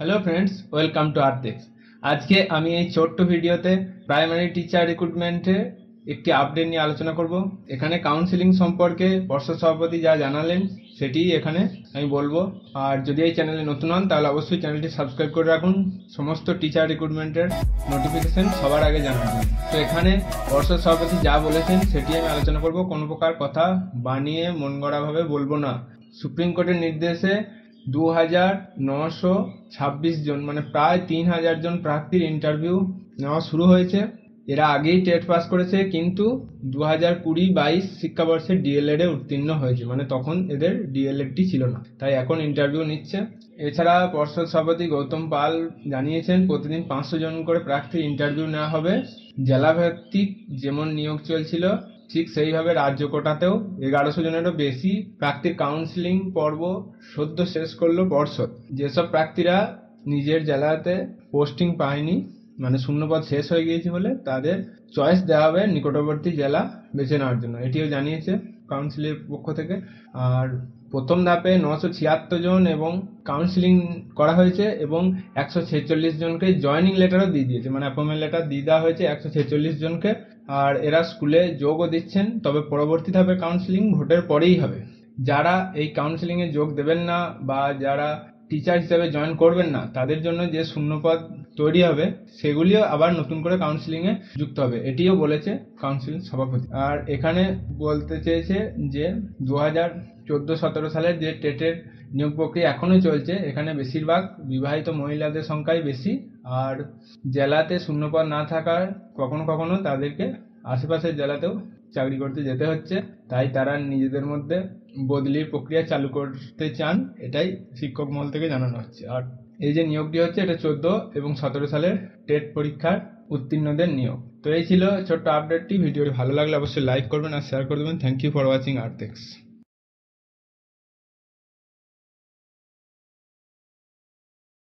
Hello friends, welcome to Artex. আজকে আমি এই ছোট্ট ভিডিওতে প্রাইমারি টিচার রিক্রুটমেন্টে একটি আপডেট নিয়ে আলোচনা করব। এখানে কাউন্সিলিং সম্পর্কে পর্ষদ সভাপতি যা জানালেন সেটি এখানে আমি বলবো। আর যদি এই চ্যানেলে নতুন হন তাহলে অবশ্যই চ্যানেলটি সাবস্ক্রাইব করে রাখুন সমস্ত টিচার রিক্রুটমেন্টের নোটিফিকেশন সবার আগে জানার জন্য। তো এখানে পর্ষদ সভাপতি যা বলেছেন সেটি আমি আলোচনা করব। কোনো প্রকার কথা বানিয়ে মন গড়াভাবে বলবো না। সুপ্রিম কোর্টের নির্দেশে 2926 জন মানে প্রায় 3000 জন প্রার্থীর ইন্টারভিউ নেওয়া শুরু হয়েছে। এরা আগেই টেট পাস করেছে, কিন্তু 2020-22 শিক্ষাবর্ষে ডিএলএড এ উত্তীর্ণ হয়েছে, মানে তখন এদের ডিএলএডটি ছিল না, তাই এখন ইন্টারভিউ নিচ্ছে। এছাড়া পর্ষদ সভাপতি গৌতম পাল জানিয়েছেন প্রতিদিন 500 জন করে প্রার্থীর ইন্টারভিউ নেওয়া হবে। জেলা ভিত্তিক যেমন নিয়োগ চলছিল ঠিক সেইভাবে রাজ্য কোটাতেও 1100 জনেরও বেশি প্রার্থীর কাউন্সিলিং পর্ব সদ্য শেষ করলো পর্ষদ। যেসব প্রার্থীরা নিজের জেলাতে পোস্টিং পায়নি, মানে শূন্যপদ শেষ হয়ে গিয়েছে বলে, তাদের চয়েস দেওয়া হবে নিকটবর্তী জেলা বেছে নেওয়ার জন্য, এটিও জানিয়েছে কাউন্সিলের পক্ষ থেকে। আর প্রথম ধাপে 976 জন এবং কাউন্সিলিং করা হয়েছে এবং 146 জনকে জয়েনিং লেটারও দিয়ে দিয়েছে, মানে অ্যাপয়েন্টমেন্ট লেটার দিয়ে দেওয়া হয়েছে 146 জনকে। আর এরা স্কুলে যোগও দিচ্ছেন, তবে পরবর্তী ধাপে কাউন্সিলিং ভোটের পরেই হবে। যারা এই কাউন্সিলিং এ যোগ দেবেন না বা যারা টিচার হিসেবে জয়েন করবেন না, তাদের জন্য যে শূন্যপদ তৈরি হবে সেগুলিও আবার নতুন করে কাউন্সিলিং এ যুক্ত হবে, এটিও বলেছে কাউন্সিল সভাপতি। আর এখানে বলতে চেয়েছে যে 2014-17 সালের যে টেটের নিয়োগ প্রক্রিয়া এখনো চলছে, এখানে বেশিরভাগ বিবাহিত মহিলাদের সংখ্যাই বেশি। আর জেলাতে শূন্যপদ না থাকার কখনো কখনো তাদেরকে আশেপাশের জেলাতেও চাকরি করতে যেতে হচ্ছে, তাই তারা নিজেদের মধ্যে বদলির প্রক্রিয়া চালু করতে চান, এটাই শিক্ষক মহল থেকে জানানো হচ্ছে। আর এই যে নিয়োগটি হচ্ছে এটা 14 এবং 17 সালের টেট পরীক্ষার উত্তীর্ণদের নিয়োগ। তো এই ছিল ছোট্ট আপডেটটি। ভিডিওটি ভালো লাগলে অবশ্যই লাইক করবেন আর শেয়ার করে দেবেন। Thank you for watching Artex.